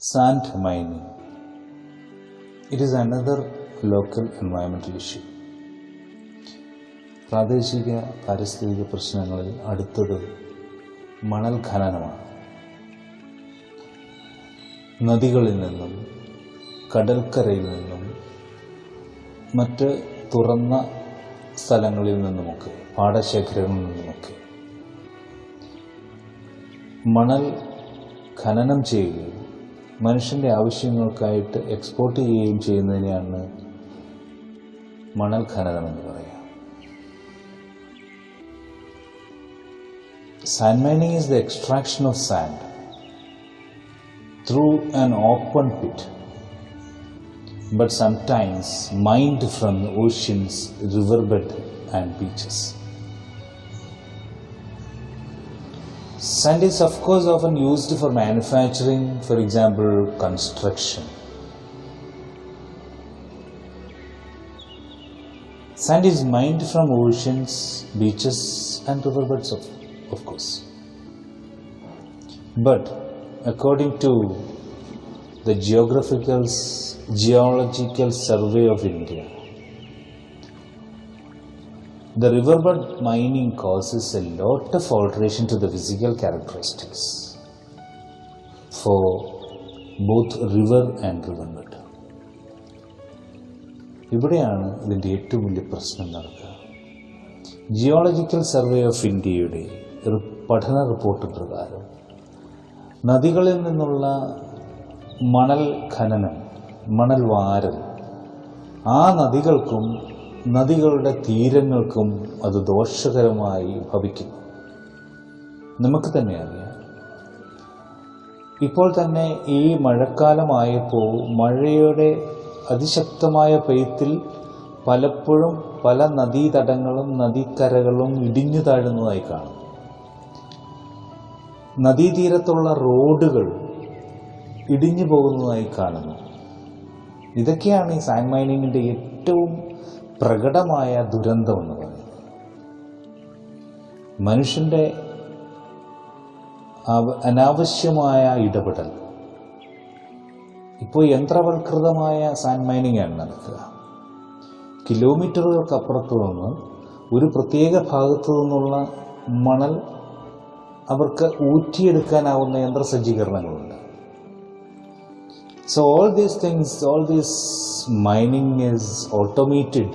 Sand mining. It is another local environmental issue. പ്രാദേശിക പാരിസ്ഥിതിക പ്രശ്നങ്ങളിൽ അടുത്തത് മണൽ ഖനനമാണ്. നദികളിൽ നിന്നും കടൽക്കരയിൽ നിന്നും മറ്റ് തുറന്ന സ്ഥലങ്ങളിൽ നിന്നുമൊക്കെ പാടശേഖരങ്ങളിൽ നിന്നുമൊക്കെ മണൽ ഖനനം ചെയ്യുകയും മനുഷ്യൻ്റെ ആവശ്യങ്ങൾക്കായിട്ട് എക്സ്പോർട്ട് ചെയ്യുകയും ചെയ്യുന്നതിനെയാണ് മണൽ ഖനനം എന്ന് പറയുക. Sand mining is the extraction of sand through an open pit, but sometimes mined from the oceans, riverbed and beaches. Sand is of course often used for manufacturing, for example, construction. Sand is mined from oceans, beaches and riverbeds of course. But according to the Geological Survey of India, the riverbed mining causes a lot of alteration to the physical characteristics for both river and riverbed. ഇവിടെയാണ് ഇതിൻ്റെ ഏറ്റവും വലിയ പ്രശ്നം നടക്കുക. Geological survey of ഇന്ത്യയുടെ പഠന report പ്രകാരം നദികളിൽ നിന്നുള്ള മണൽ ഖനനം, മണൽ വാരൽ ആ നദികൾക്കും നദികളുടെ തീരങ്ങൾക്കും അത് ദോഷകരമായി ഭവിക്കുന്നു. നമുക്ക് തന്നെ അറിയാം, ഇപ്പോൾ തന്നെ ഈ മഴക്കാലമായപ്പോൾ മഴയുടെ അതിശക്തമായ പെയ്ത്തിൽ പലപ്പോഴും പല നദീതടങ്ങളും നദീക്കരകളും ഇടിഞ്ഞു താഴുന്നതായി കാണും. നദീതീരത്തുള്ള റോഡുകൾ ഇടിഞ്ഞു പോകുന്നതായി കാണുന്നു. ഇതൊക്കെയാണ് ഈ സാൻഡ് മൈനിങ്ങിൻ്റെ ഏറ്റവും പ്രകടമായ ദുരന്തം എന്ന് പറയുന്നത്. മനുഷ്യൻ്റെ അനാവശ്യമായ ഇടപെടൽ. ഇപ്പോൾ യന്ത്രവൽകൃതമായ സാൻഡ് മൈനിങ്ങാണ് നടക്കുക. കിലോമീറ്ററുകൾക്കപ്പുറത്തു നിന്ന് ഒരു പ്രത്യേക ഭാഗത്തു നിന്നുള്ള മണൽ അവർക്ക് ഊറ്റിയെടുക്കാനാവുന്ന യന്ത്രസജ്ജീകരണങ്ങളുണ്ട്. So all these things, all this mining is automated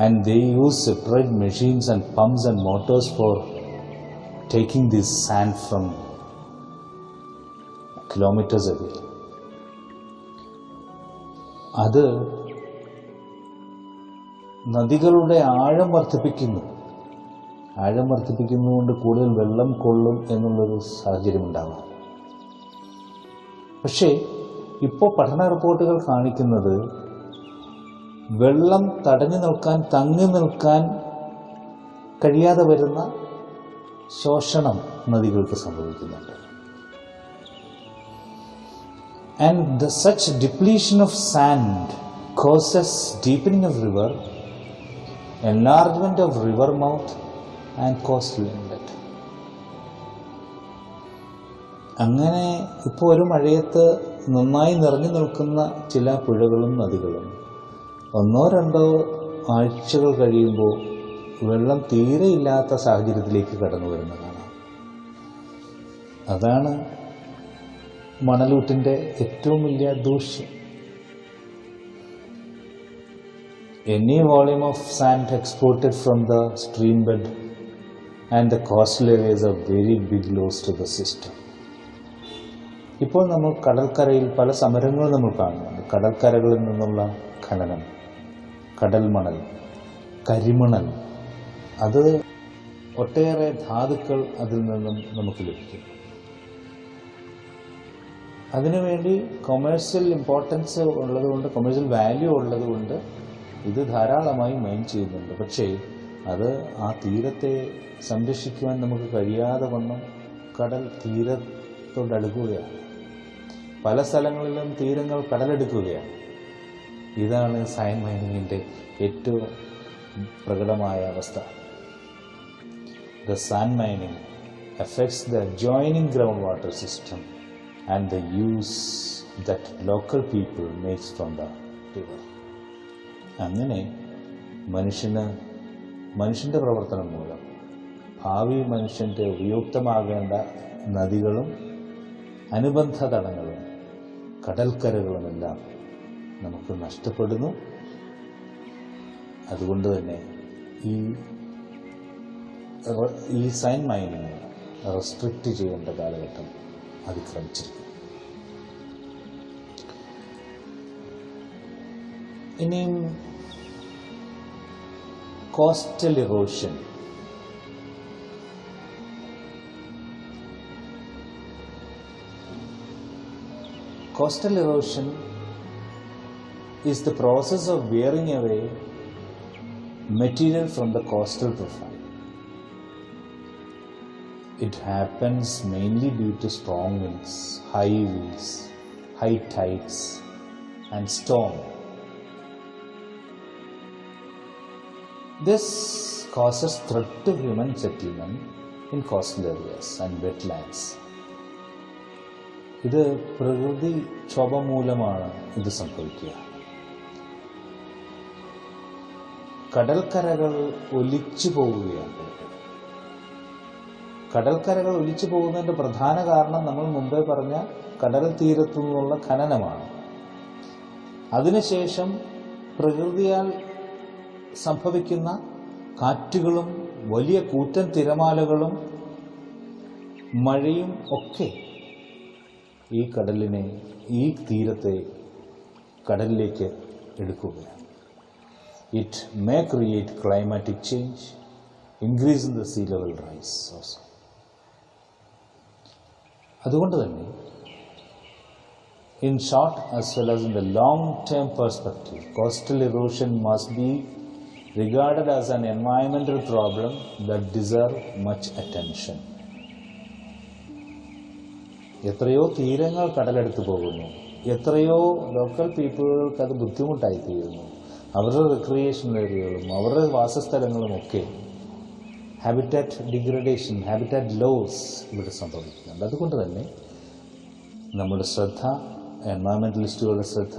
and they use separate machines and pumps and motors for taking this sand from kilometers away. അത് നദികളുടെ ആഴം വർദ്ധിപ്പിക്കുന്നതുകൊണ്ട് കൂടുതൽ വെള്ളം കൊള്ളും എന്നുള്ളൊരു സാഹചര്യം ഉണ്ടാകാം. പക്ഷേ ഇപ്പോൾ പഠന റിപ്പോർട്ടുകൾ കാണിക്കുന്നത് വെള്ളം തങ്ങി നിൽക്കാൻ കഴിയാതെ വരുന്ന ശോഷണം നദികൾക്ക് സംഭവിക്കുന്നുണ്ട്. And such depletion of sand causes deepening of river, enlargement of river mouth and coastal inlet. അങ്ങനെ ഇപ്പോൾ ഒരു മഴയത്ത് നന്നായി നിറഞ്ഞു നിൽക്കുന്ന ചില പുഴകളും നദികളും ഒന്നോ രണ്ടോ ആഴ്ചകൾ കഴിയുമ്പോൾ വെള്ളം തീരെ ഇല്ലാത്ത സാഹചര്യത്തിലേക്ക് കടന്നു വരുന്നതാണ്. അതാണ് മണലൂറ്റിൻ്റെ ഏറ്റവും വലിയ ദൂഷ്യം. Any volume of sand exported from the stream bed and the coastal areas are very big loss to the system. ഇപ്പോൾ നമ്മൾ കടൽക്കരയിൽ പല സമരങ്ങളും നമ്മൾ കാണുന്നുണ്ട്. കടൽക്കരകളിൽ നിന്നുള്ള ഖനനം, കടൽ മണൽ, കരിമണൽ, അത് ഒട്ടേറെ ധാതുക്കൾ അതിൽ നിന്നും നമുക്ക് ലഭിക്കും. അതിനുവേണ്ടി കൊമേഴ്സ്യൽ ഇമ്പോർട്ടൻസ് ഉള്ളതുകൊണ്ട്, കൊമേഴ്സ്യൽ വാല്യൂ ഉള്ളതുകൊണ്ട് ഇത് ധാരാളമായി മൈൻ ചെയ്യുന്നുണ്ട്. പക്ഷേ അത് ആ തീരത്തെ സംരക്ഷിക്കുവാൻ നമുക്ക് കഴിയാതെ വണ്ണം കടൽ തീരത്തോടടുക്കുകയാണ്. പല സ്ഥലങ്ങളിലും തീരങ്ങൾ കടലെടുക്കുകയാണ്. ഇതാണ് സാൻഡ് മൈനിങ്ങിൻ്റെ ഏറ്റവും പ്രകടമായ അവസ്ഥ. The sand mining affects the adjoining groundwater system and the use that local people makes from the river. അങ്ങനെ മനുഷ്യൻ്റെ പ്രവർത്തനം മൂലം ഭാവി മനുഷ്യൻ്റെ ഉപയുക്തമാകേണ്ട നദികളും അനുബന്ധ തടങ്ങളും കടൽക്കരകളുമെല്ലാം നമുക്ക് നഷ്ടപ്പെടുന്നു. അതുകൊണ്ട് തന്നെ ഈ സൈൻ മൈനിങ് റെസ്ട്രിക്റ്റ് ചെയ്യേണ്ട കാലഘട്ടം അതിക്രമിച്ചിരിക്കുന്നു. ഇനിയും coastal erosion. Coastal erosion is the process of wearing away material from the coastal profile. It happens mainly due to strong winds, high tides, and storm. This causes threat to human settlement in coastal areas and wetlands. ഇത് പ്രകൃതിക്ഷോഭം മൂലമാണ് ഇത് സംഭവിക്കുക. കടൽക്കരകൾ ഒലിച്ചു പോവുകയാണ്. കടൽക്കരകൾ ഒലിച്ചു പോകുന്നതിൻ്റെ പ്രധാന കാരണം നമ്മൾ മുമ്പേ പറഞ്ഞ കടൽ തീരത്തു നിന്നുള്ള ഖനനമാണ്. അതിനുശേഷം പ്രകൃതിയാൽ സംഭവിക്കുന്ന കാറ്റുകളും വലിയ കൂറ്റൻ തിരമാലകളും മഴയും ഒക്കെ ഈ തീരത്തെ കടലിലേക്ക് എടുക്കുകയാണ്. It may create climatic change, increase in the sea level rise also. അതുകൊണ്ട് തന്നെ in short as well as in the long-term perspective, coastal erosion must be regarded as an environmental problem that deserves much attention. എത്രയോ തീരങ്ങൾ കടലെടുത്ത് പോകുന്നു, എത്രയോ local പീപ്പിൾക്ക് അത് ബുദ്ധിമുട്ടായി തീരുന്നു. അവരുടെ റിക്രിയേഷൻ ഏരിയകളും അവരുടെ വാസസ്ഥലങ്ങളുമൊക്കെ ഹാബിറ്റാറ്റ് ഡിഗ്രഡേഷൻ, ഹാബിറ്റാറ്റ് ലോസ് ഇവിടെ സംഭവിക്കുന്നുണ്ട്. അതുകൊണ്ട് തന്നെ നമ്മുടെ ശ്രദ്ധ, എൻവയറമെൻ്റലിസ്റ്റുകളുടെ ശ്രദ്ധ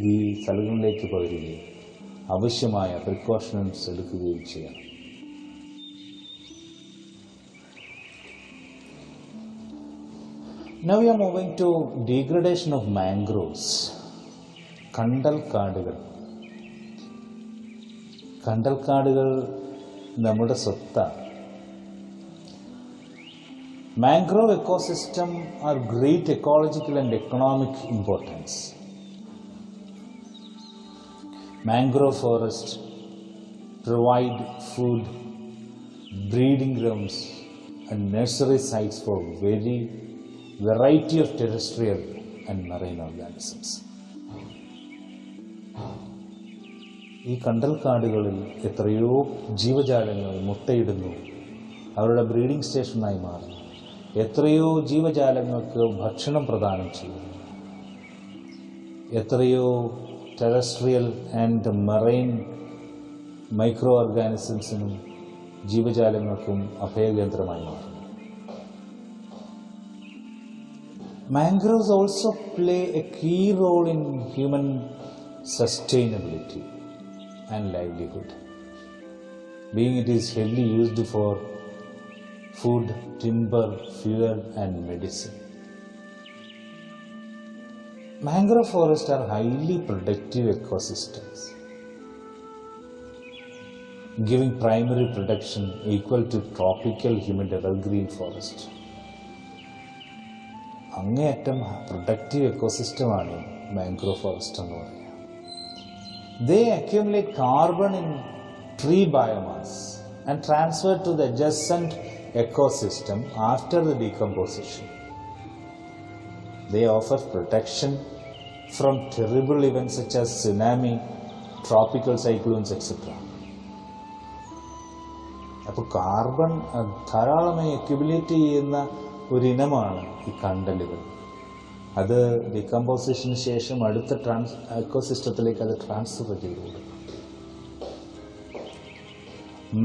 ഈ സ്ഥലങ്ങളിലേക്ക് പകരുകയും ആവശ്യമായ പ്രിക്കോഷൻസ് എടുക്കുകയും ചെയ്യണം. Now we are moving to degradation of mangroves. കണ്ടൽക്കാടുകൾ നമ്മുടെ സ്വത്താണ്. Mangrove ecosystem are great ecological and economic importance. Mangrove forests provide food, breeding grounds, and nursery sites for variety of terrestrial and marine organisms. ഈ കണ്ടൽക്കാടുകളിൽ എത്രയോ ജീവജാലങ്ങൾ മുട്ടയിടുന്നു, അവരുടെ breeding സ്റ്റേഷനായി മാറുന്നു. എത്രയോ ജീവജാലങ്ങൾക്ക് ഭക്ഷണം പ്രദാനം ചെയ്യുന്നു. എത്രയോ ടെറസ്ട്രിയൽ ആൻഡ് മറൈൻ മൈക്രോ ഓർഗാനിസംസിനും ജീവജാലങ്ങൾക്കും അഭയകേന്ദ്രമായി മാറുന്നു. Mangroves also play a key role in human sustainability and livelihood, being it is heavily used for food, timber, fuel and medicine. Mangrove forests are highly productive ecosystems, giving primary protection equal to tropical humid evergreen forest. അങ്ങേയറ്റം productive എക്കോസിസ്റ്റമാണ് mangrove forest എന്ന് പറയുക. They accumulate carbon in tree biomass and transfer to the adjacent ecosystem after the decomposition. They offer protection from terrible events such as tsunami, tropical cyclones, etc. അപ്പോൾ carbon ധാരാളമായി accumulate ചെയ്യുന്ന ഒരിനമാണ് ഈ കണ്ടലുകൾ. അത് ഡികമ്പോസിഷന് ശേഷം അടുത്ത എക്കോസിസ്റ്റത്തിലേക്ക് അത് ട്രാൻസ്ഫർ ചെയ്തു കൊടുക്കും.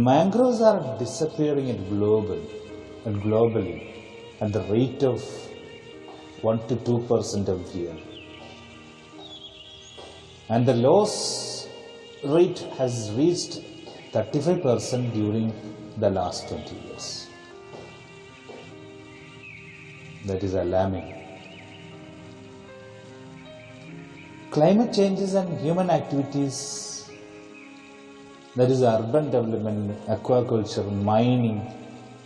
Mangroves are disappearing globally at the rate of 1 to 2% every year. And the loss rate has reached 35% during the last 20 years. That is alarming. Climate changes and human activities, that is urban development, aquaculture, mining,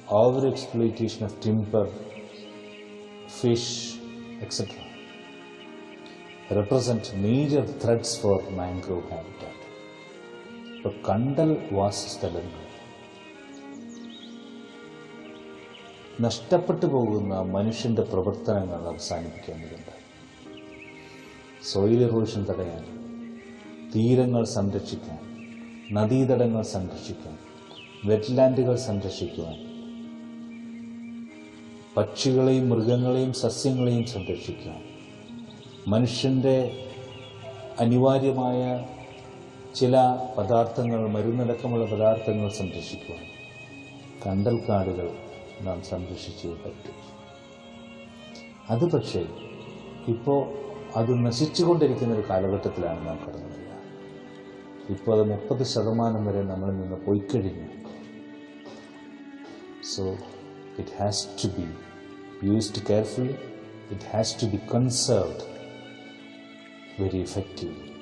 overexploitation of timber, fish, etc., represent major threats for mangrove habitat. ഇപ്പോൾ കണ്ടൽ വാസസ്ഥലങ്ങൾ നഷ്ടപ്പെട്ടു പോകുന്ന മനുഷ്യൻ്റെ പ്രവർത്തനങ്ങൾ അവസാനിപ്പിക്കേണ്ടതുണ്ട്. Soil erosion തടയാൻ, തീരങ്ങൾ സംരക്ഷിക്കാൻ, നദീതടങ്ങൾ സംരക്ഷിക്കാൻ, വെറ്റ്ലാൻഡുകൾ സംരക്ഷിക്കുവാൻ, പക്ഷികളെയും മൃഗങ്ങളെയും സസ്യങ്ങളെയും സംരക്ഷിക്കാൻ, മനുഷ്യൻ്റെ അനിവാര്യമായ ചില പദാർത്ഥങ്ങൾ, മരുന്നടക്കമുള്ള പദാർത്ഥങ്ങൾ സംരക്ഷിക്കുവാൻ കണ്ടൽക്കാടുകൾ നാം സംരക്ഷിച്ചേ പറ്റൂ. അത് പക്ഷേ ഇപ്പോൾ അത് നശിച്ചുകൊണ്ടിരിക്കുന്ന ഒരു കാലഘട്ടത്തിലാണ് നാം കടന്നു വരിക. ഇപ്പോൾ അത് 30% വരെ നമ്മളിൽ നിന്ന് പോയി കഴിഞ്ഞു. So it has to be used carefully, it has to be conserved very effectively.